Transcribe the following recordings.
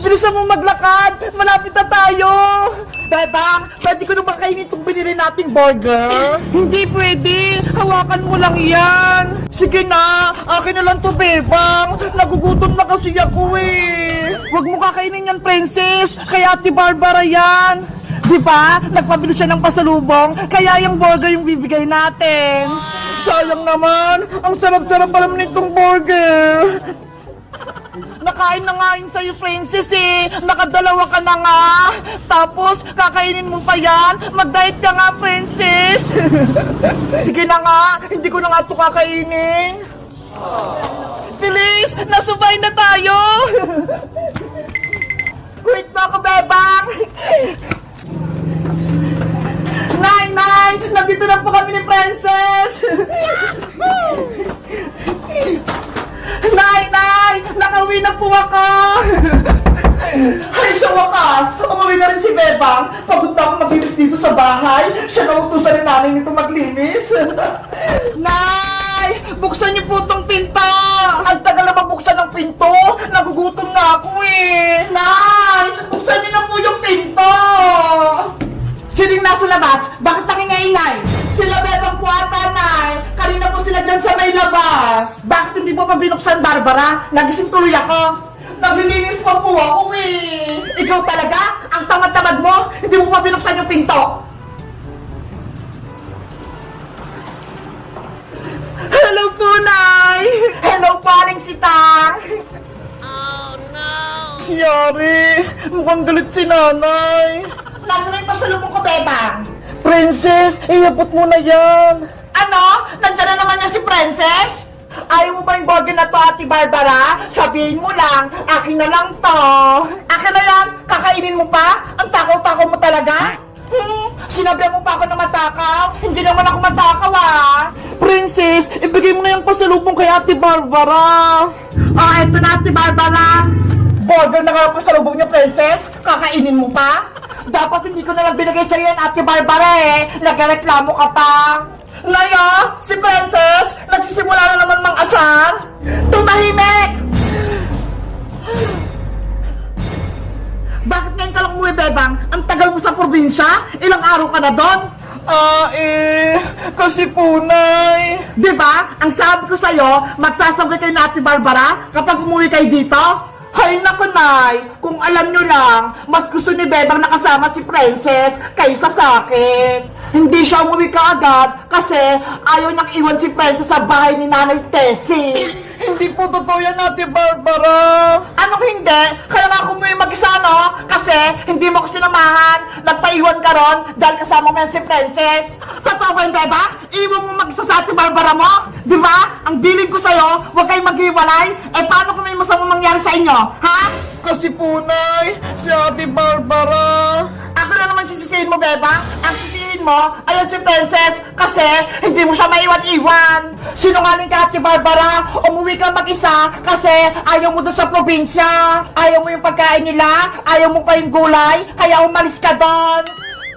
Bilisan mo maglakad! Malapit na tayo! Bebang, pwede ko na ba kainin itong binili nating burger? Hindi pwede! Hawakan mo lang yan! Sige na! Akin na lang to, Bebang! Nagugutom na kasi ako eh! Huwag mo kakainin yan, Princess! Kaya Ate Barbara yan! Di ba? Nagpabili siya ng pasalubong, kaya yung burger yung bibigay natin. Sayang naman, ang sarap-sarap pa naman itong burger. Nakain na nga yun sa'yo, Princess eh. Nakadalawa ka na nga. Tapos, kakainin mo pa yan. Mag-diet ka nga, Princess. Sige na nga, hindi ko na nga ito kakainin. Bilis, nasubay na tayo. Wait mo ako, Bebang. Nay! Nandito na po kami ni Princess! Nay! Nakauwi na po ako! Ay, sa wakas! Umuwi na rin si Bebang! Pagod na ako maglinis dito sa bahay! Siya nautusan ni nanay nito maglinis! Nay! Buksan niyo po tong pinto! Ang tagal na mabuksan ng pinto! Nagugutom na ako eh! Nay! Buksan niyo na po yung pinto! Sining nasa labas? Bakit nangingaingay? Sila Bebang po ata, Nay. Kanina po sila dyan sa may labas. Bakit hindi po pa binuksan, Barbara? Nagising tuloy ako. Naglilinis pa po ako eh. Ikaw talaga? Ang tamad-tamad mo? Hindi mo pa binuksan yung pinto. Hello po, Nay. Hello, paring sitang. Oh, no. Yari, mukhang galit si nanay. Nasaan na yung pasalubong ko, Bebang? Princess, iabot mo na yan. Ano? Nandiyan na naman niya si Princess? Ayaw mo ba yung burger na to, Ate Barbara? Sabihin mo lang, akin na lang to. Akin na yan? Kakainin mo pa? Ang takaw-takaw mo talaga? Sinabihan mo pa ako na matakaw? Hindi naman ako matakaw ah. Princess, ibigay mo na yung pasalubong kay Ate Barbara. Eto na, Ate Barbara. Burger na nga pasalubong niya, Princess. Kakainin mo pa? Dapat hindi ko na lang binigay sa'yo yan, Ate Barbara eh. Nagreklamo ka pa. Naya, si Princess, nagsisimula na naman mang-asar. Tumahimik! Bakit ngayon ka lang umuwi, Bebang? Ang tagal mo sa probinsya? Ilang araw ka na doon? Kasi po, Nay. Diba? Ang sabi ko sa'yo, magsasabay kayo na Ate Barbara kapag umuwi kayo dito? Hay naku, Nay! Kung alam nyo lang, mas gusto ni Bebang nakasama si Princess kaysa sa akin. Hindi siya umuwi kaagad kasi ayaw niyang iwan si Princess sa bahay ni Nanay Tessie. Hindi po totoo yan, Ate Barbara. Anong hindi? Kaya nga ako umuwi mag-isa, no? Kasi hindi mo ko sinamahan. Nagpaiwan ka ron dahil kasama mo yan si Princess. Totoo ba yun, Bebang? Iwan mo mag-isa sa Ate Barbara mo? Di ba? Ang bilin ko sa'yo, huwag kayong maghiwalay. Eh, paano kung may masama mangyari sa inyo? Ha? Kasi po, Nay, si Ate Barbara. Ako na naman sisisihin mo, Bebang. Ang sisisihin mo, ayan si Princess. Kasi hindi mo siya maiwan-iwan. Sinungaling ka, Ate Barbara. Umuwi ka mag-isa kasi ayaw mo doon sa probinsya. Ayaw mo yung pagkain nila. Ayaw mo pa yung gulay. Kaya umalis ka doon.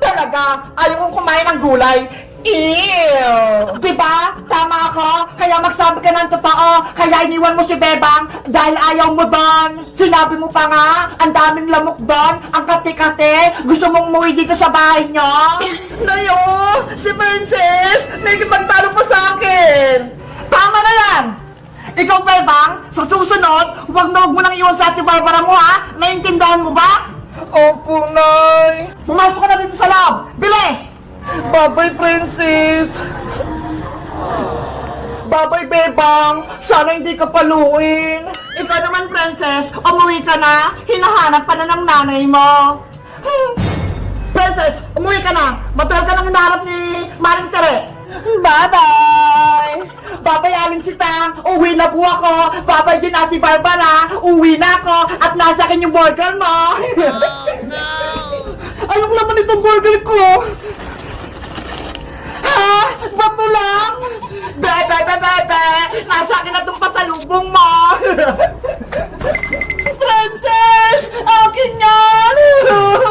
Talaga, ayaw mong kumain ng gulay. Ew! Diba? Tama ako. Kaya magsabi ka ng totoo. Kaya iniwan mo si Bebang dahil ayaw mo doon. Sinabi mo pa nga, ang daming lamok doon, ang kati-kati. Gusto mong umuwi dito sa bahay nyo? Nayo! Si Princess! Nagipagtalo pa sa akin! Tama na yan! Ikaw, Bebang, sa susunod, huwag na huwag mo nang iwan sa Ate Barbara mo, ha? Naintindahan mo ba? Opo, Nay. Pumasok ka na dito sa loob. Bilis! Bye-bye, Princess! Bye-bye, Bebang! Sana hindi ka paluin! Ikaw naman, Princess, umuwi ka na! Hinahanap pa na ng nanay mo! Princess, umuwi ka na! Matagal ka nang hinahanap ni Maring Tere! Bye-bye! Bye-bye, Aling Sitang! Uwi na po ako! Bye-bye din, Ate Barbara! Uwi na ako! At nasa akin yung burger mo! Ayok naman itong burger ko! Ha? Bato lang? Bebe! Nasa akin na itong pasalubong mo! Princess! Akin yan! Oh no!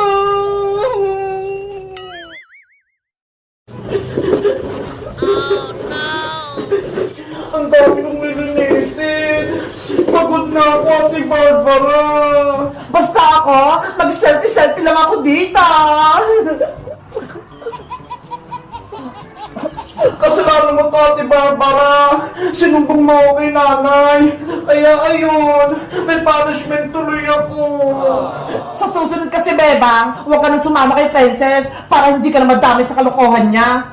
Ang dami kong nilinisin! Pagod na ako, Ate Barbara! Basta ako, mag-selfie-selfie lang ako dito. Kasalanan mo to, Ate Barbara. Sinumbong mo ako kay nanay. Kaya ayun, may punishment tuloy ako. Sa susunod kasi, Bebang, huwag ka nang sumama kay Princess para hindi ka na madami sa kalokohan niya.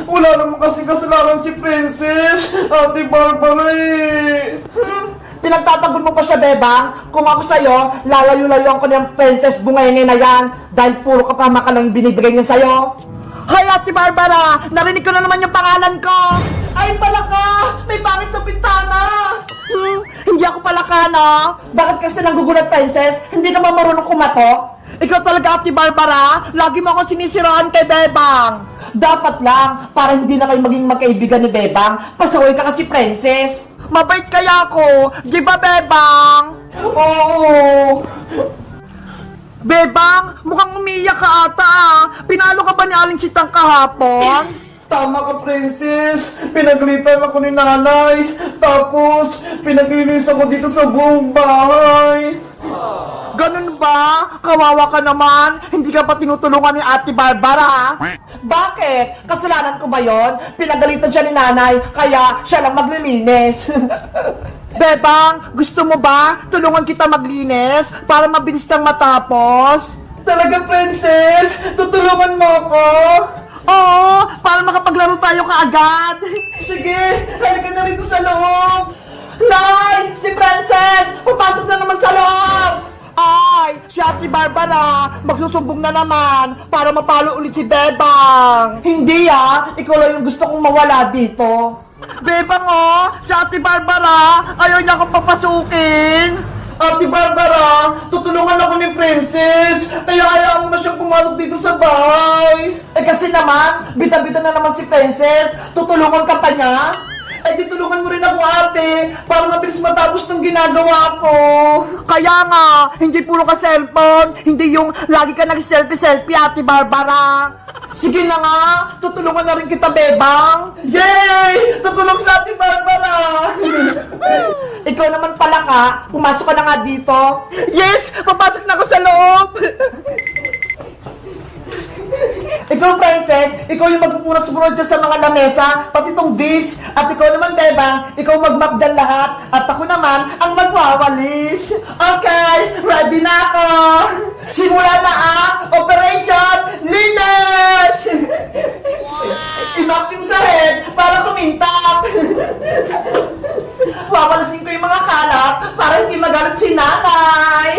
Wala naman kasi kasalanan si Princess, Ate Barbara eh. Pinagtatagon mo pa siya, Bebang. Kung ako sa'yo, lalayo-layuan ko na yung Princess Bungenge na yan dahil puro kapama ka lang binibigay niya sa'yo. Hay, Ate Barbara! Narinig ko na naman yung pangalan ko! Ay, palaka! May pangit sa pintana! Hindi ako palaka, no? Bakit kasi nanggugulat, Princess? Hindi ka ba marunong kumato? Ikaw talaga, Ate Barbara! Lagi mo akong sinisiraan kay Bebang! Dapat lang, para hindi na kayo maging magkaibigan ni Bebang, pasaway ka kasi, Princess! Mabait kaya ako! Di ba, Bebang? Oo! Bebang, mukhang umiyak ka ata ah. Pinalo ka ba ni Aling Sitang kahapon? Tama ka, Princess. Pinaglitan ako ni nanay. Tapos, pinaglinis ako dito sa buong bahay. Ganun ba? Kawawa ka naman. Hindi ka pa tinutulungan ni Ate Barbara. Bakit? Kasalanan ko ba yon? Pinagalitan siya ni nanay, kaya siya lang maglilinis. Bebang, gusto mo ba tulungan kita maglinis para mabilis kang matapos? Talaga, Princess? Tutulungan mo ako? Oo, para makapaglaro tayo kaagad. Sige, halika na rito sa loob. Nay, si Princess, papasok na naman sa loob. Ay, si Ate Barbara, magsusumbong na naman para mapalo ulit si Bebang. Hindi ikaw lang yung gusto kong mawala dito. Bebang si Ate Barbara, ayaw niya akong papasukin. Ate Barbara, tutulungan ako ni Princess, kaya ayaw mo na siyang pumasok dito sa bahay. Eh kasi naman, bita-bita na naman si Princess, tutulungan ka pa niya? Eh di tulungan mo rin ako, ate, para mabilis matapos ng ginagawa ko. Kaya nga, hindi puro ka cellphone, hindi yung lagi ka nag-selfie-selfie, Ate Barbara. Sige na nga, tutulungan na rin kita, Bebang. Yay! Tutulong sa Ate Barbara. Ikaw naman pala ka, pumasok ka na nga dito. Yes! Papasok na ako sa loob! Ikaw, Princess, ikaw yung magpupunas-punas dyan sa mga lamesa, pati tong bis. At ikaw naman, Bebang, ikaw magmapdan lahat. At ako naman, ang magwawalis. Okay, ready na ako. Simula na Operation Linis! Imap yung sahig para kumintap. Wawalasin ko yung mga kalat para hindi magalit si nanay.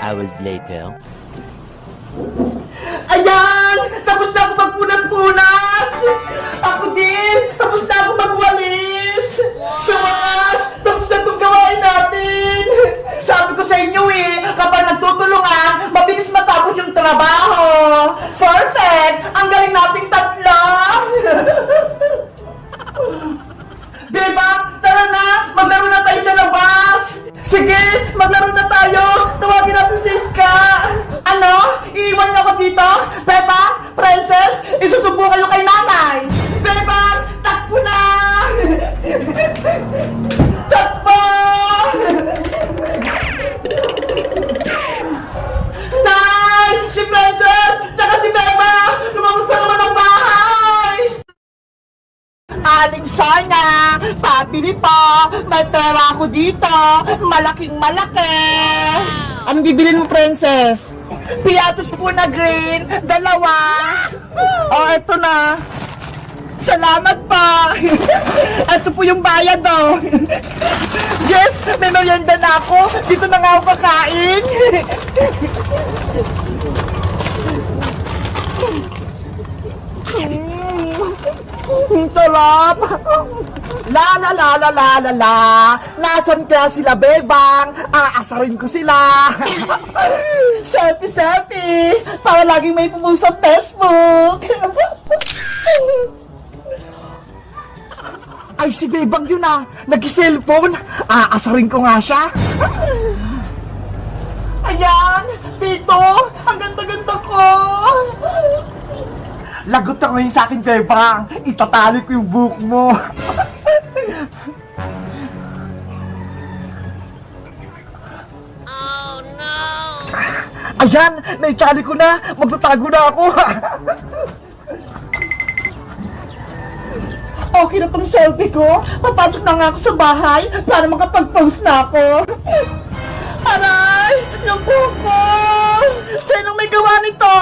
Hours later. Ayan! Tapos na ako magpunat-punat! Ako din! Tapos na ako magwalis! Sa wakas! Tapos na itong gawain natin! Sabi ko sa inyo kapag nagtutulungan, mabilis matapos yung trabaho! Perfect! Ang galing nating tatlo! Diba? Tara na! Maglaro na tayo sa labas! Sige! Maglaro na tayo! Tawagin natin si Iska! Ano? Iiwan niyo ako dito? Beba? Princess? Isusubo kayo kay nanay! Beba! Takbo na! Takbo! Nay! Si Princess! Tsaka si Beba! Lumabas na naman ang bahay! Aling Sonia, pabili po. May pera ako dito. Malaking malaki. Anong bibilin mo, Princess? Piatos po na green. 2. Eto na. Salamat pa. Ito po yung bayad, Yes, may merienda na ako. Dito na nga ako kakain. Sarap! La la la la la la la. Nasaan kaya sila, Bebang? Aasarin ko sila. Selfie, selfie. Para laging may pumunta sa Facebook. Ay, si Bebang yun nag-cellphone. Aasarin ko nga siya. Ayan, Tito, ang ganda-ganda ko. Lagot ka ngayon sa akin, Bebang. Itatali ko yung buhok mo. Oh no! Ayan, naitali ko na. Magtatago na ako. Okay na tong selfie ko. Papasok na nga ako sa bahay para makapag-post na ako. Aray! Yung buhok ko! Sinong may gawa nito?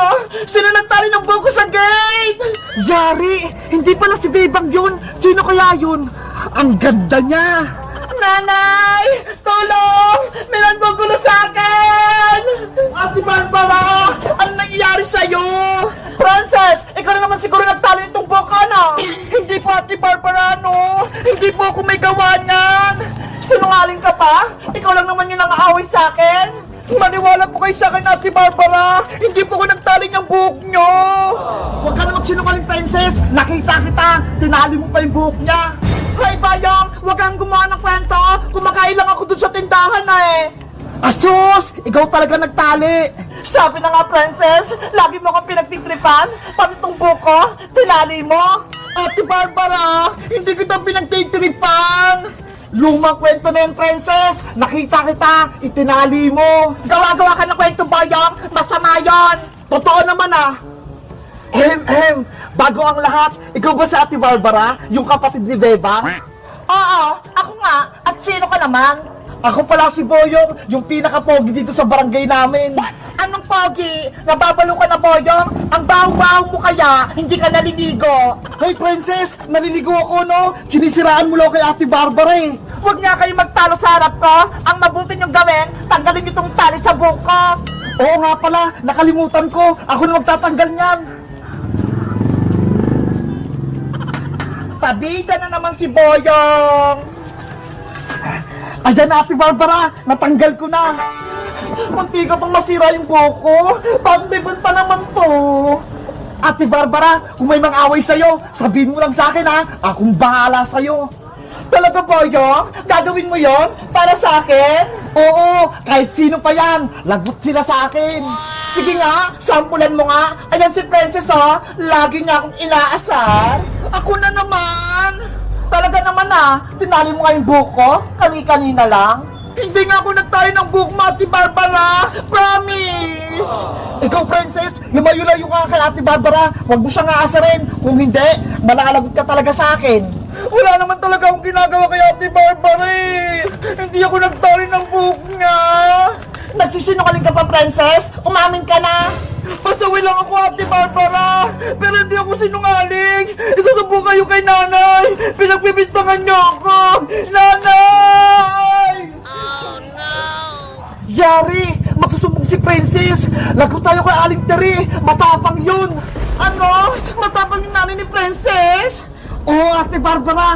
Sino nagtali ng buhok ko sa gate? Yari! Hindi pala si Bebang yun! Sino kaya yun? Ang ganda niya! Nanay! Tulong! May nagbugulo sa akin! Ate Barbara! Ano nangyayari sa'yo? Frances! Ikaw na naman siguro nagtali nitong buhok ko, no? Hindi po, Ate Barbara, no? Hindi po ako may gawa niyan! Sinungaling ka pa? Ikaw lang naman yung nang-aaway sa akin? Maniwala po kayo sa akin, Ate Barbara! Hindi po ko nagtali ng buhok nyo! Huwag ka na magsinungaling, Princess! Nakita kita! Tinali mo pa yung buhok niya! Hay, Bayang! Huwag kang gumawa ng kwento! Kumakain lang ako dun sa tindahan Asus! Ikaw talaga nagtali! Sabi na nga, Princess! Lagi mo akong pinagtitripan! Pati itong buhok ko, tinali mo! Ate Barbara! Hindi kita pinagtitripan! Lumang kwento na yun, Princess! Nakita kita! Itinali mo! Gawa-gawa ka ng kwento, Bayang! Masama yun! Totoo naman bago ang lahat, ikaw ba si Ate Barbara? Yung kapatid ni Bebang? Oo, ako nga. At sino ka naman? Ako pala si Boyong, yung pinaka-pogi dito sa barangay namin. Anong pogi? Nababalo ka na, Boyong? Ang baho-baho mo kaya, hindi ka naliligo. Hey, Princess, naliligo ako, no? Sinisiraan mo lang kay Ate Barbara Huwag nga kayo magtalo sa harap ko. Ang mabuti niyong gawin, tanggalin niyo tong tali sa buhok ko. Oo nga pala, nakalimutan ko. Ako na magtatanggal niyan. Pabida na naman si Boyong. Ayan na, Ate Barbara, natanggal ko na. Munti ka pang masira yung buhok ko. Pang-libon pa naman to. Ate Barbara, kung may mang-away sa'yo, sabihin mo lang sa akin Akong bahala sa'yo. Talaga, Boyong? Gagawin mo yon para sa akin? Oo, kahit sino pa yan. Lagot sila sa akin. Sige nga, sampulan mo nga. Ayan si Princess lagi niya akong inaasar. Ako na naman. Talaga naman tinali mo nga yung buhok ko, kani-kanina lang. Hindi nga ako nagtali ng buhok mo, Ate Barbara. Promise! Ikaw, Princess, lumayo-layo ka kay Ate Barbara. Huwag mo siyang aasarin. Kung hindi, malalagot ka talaga sa akin. Wala naman talaga akong ginagawa kay Ate Barbara Hindi ako nagtali ng buhok niya. Nagsisinungaling ka pa, Princess? Umamin ka na. Pasaway lang ako, Ate Barbara. Pero hindi ako sinungaling. Isusubo kayo kay nanay. Pinagbibintangan niyo ako. Nanay! Oh no! Yari! Magsusumbong si Princess! Lagot tayo kay Aling Teri! Matapang yun! Ano? Matapang yung nanay ni Princess? Oo, Ate Barbara!